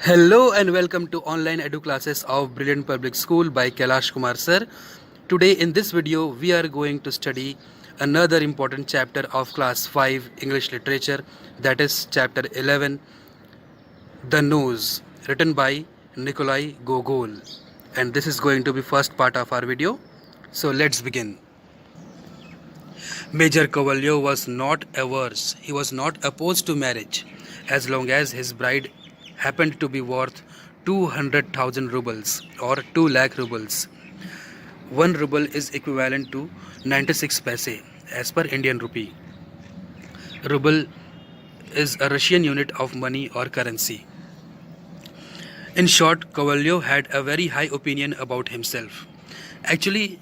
Hello and welcome to online edu classes of Brilliant Public School by Kailash Kumar sir. Today in this video we are going to study another important chapter of class 5 English literature, that is chapter 11, The Nose, written by Nikolai Gogol, and this is going to be first part of our video. So let's begin. Major Kovalyo was not averse, he was not opposed to marriage, as long as his bride happened to be worth 200,000 rubles or 2 lakh rubles. 1 ruble is equivalent to 96 paise as per Indian rupee. Ruble is a Russian unit of money or currency. In short, Kovalyo had a very high opinion about himself. Actually,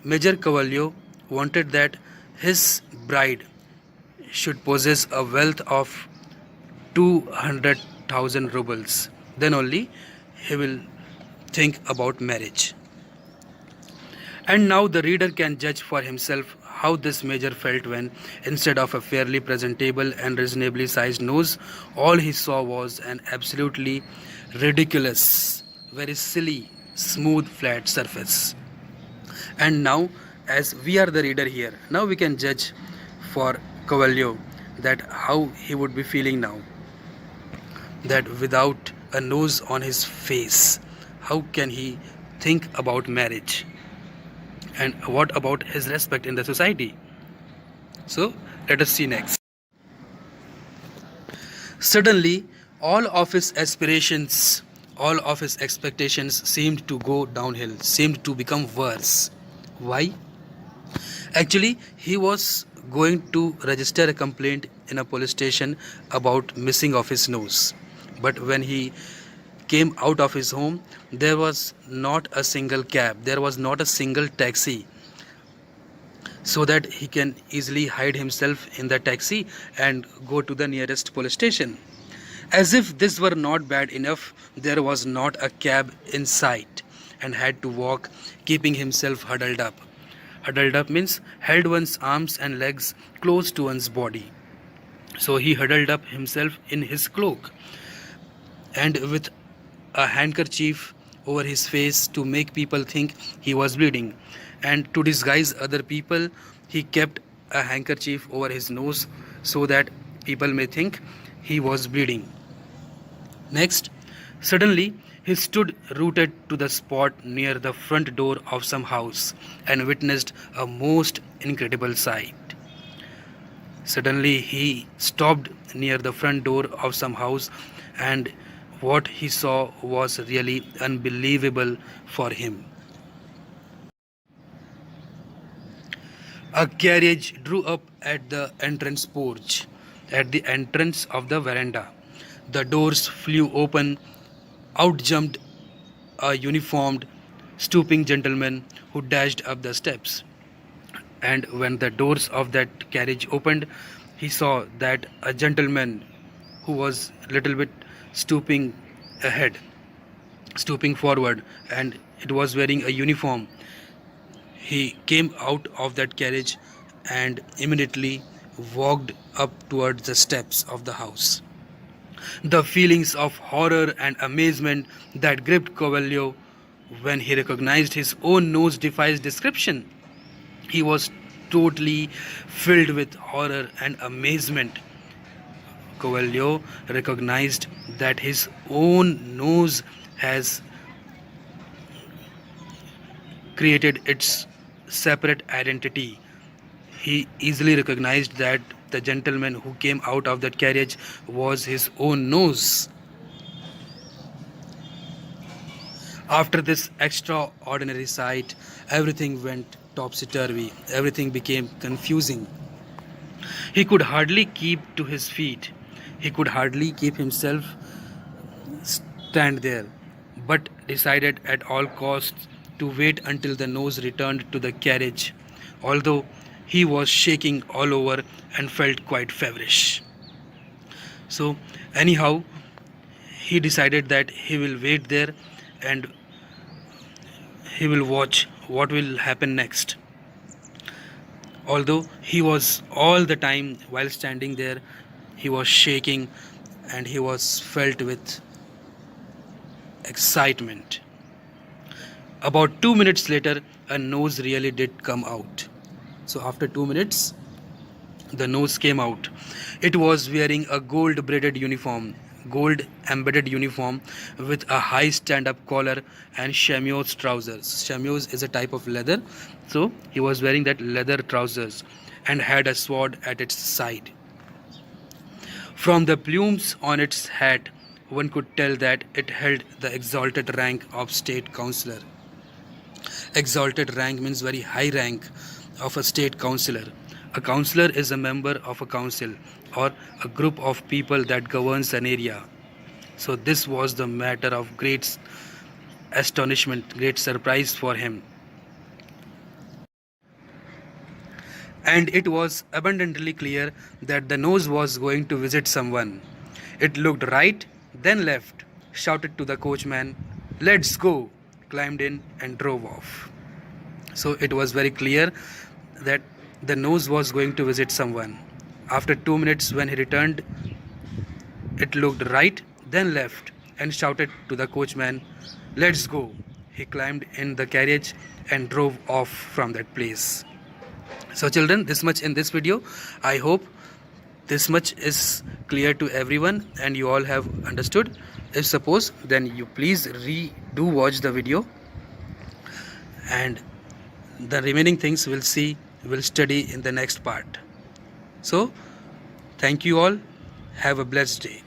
Major Kovalyo wanted that his bride should possess a wealth of 200,000 rubles. Then only he will think about marriage. And now the reader can judge for himself how this major felt when, instead of a fairly presentable and reasonably sized nose, all he saw was an absolutely ridiculous, very silly, smooth, flat surface. And now, as we are the reader here, now we can judge for Kovalyo that how he would be feeling now, that without a nose on his face, how can he think about marriage? And what about his respect in the society? So let us see next. Suddenly, all of his aspirations, all of his expectations seemed to go downhill, seemed to become worse. Why? Actually, he was going to register a complaint in a police station about missing of his nose. But when he came out of his home, there was not a single cab, there was not a single taxi, so that he can easily hide himself in the taxi and go to the nearest police station. As if this were not bad enough, there was not a cab in sight, and had to walk, keeping himself huddled up. Huddled up means held one's arms and legs close to one's body. So he huddled up himself in his cloak, and with a handkerchief over his face to make people think he was bleeding, and to disguise other people he kept a handkerchief over his nose so that people may think he was bleeding. Next, suddenly he stood rooted to the spot near the front door of some house and witnessed a most incredible sight. Suddenly he stopped near the front door of some house, and what he saw was really unbelievable for him. A carriage drew up at the entrance porch, at the entrance of the veranda. The doors flew open. Out jumped a uniformed, stooping gentleman who dashed up the steps. And when the doors of that carriage opened, he saw that a gentleman who was a little bit stooping ahead, stooping forward, and it was wearing a uniform. He came out of that carriage and immediately walked up towards the steps of the house. The feelings of horror and amazement that gripped Kovalyo when he recognized his own nose defies description. He was totally filled with horror and amazement. Kovalyo recognized that his own nose has created its separate identity. He easily recognized that the gentleman who came out of that carriage was his own nose. After this extraordinary sight, everything went topsy-turvy. Everything became confusing. He could hardly keep to his feet. He could hardly keep himself stand there, but decided at all costs to wait until the nose returned to the carriage, although he was shaking all over and felt quite feverish. So, anyhow, he decided that he will wait there and he will watch what will happen next. Although he was all the time while standing there, he was shaking and he was felt with excitement. About 2 minutes later, a nose really did come out. So after 2 minutes, the nose came out. It was wearing a gold braided uniform, gold embedded uniform with a high stand up collar and chamois trousers. Chamois is a type of leather, so he was wearing that leather trousers and had a sword at its side. From the plumes on its hat, one could tell that it held the exalted rank of state councillor. Exalted rank means very high rank of a state councillor. A councillor is a member of a council or a group of people that governs an area. So this was the matter of great astonishment, great surprise for him. And it was abundantly clear that the nose was going to visit someone. It looked right, then left, shouted to the coachman, "Let's go," climbed in and drove off. So it was very clear that the nose was going to visit someone. After 2 minutes, when he returned, it looked right, then left, and shouted to the coachman, "Let's go." He climbed in the carriage and drove off from that place. So children, this much in this video. I hope this much is clear to everyone and you all have understood. If suppose, then you please do watch the video, and the remaining things we'll study in the next part. So thank you all. Have a blessed day.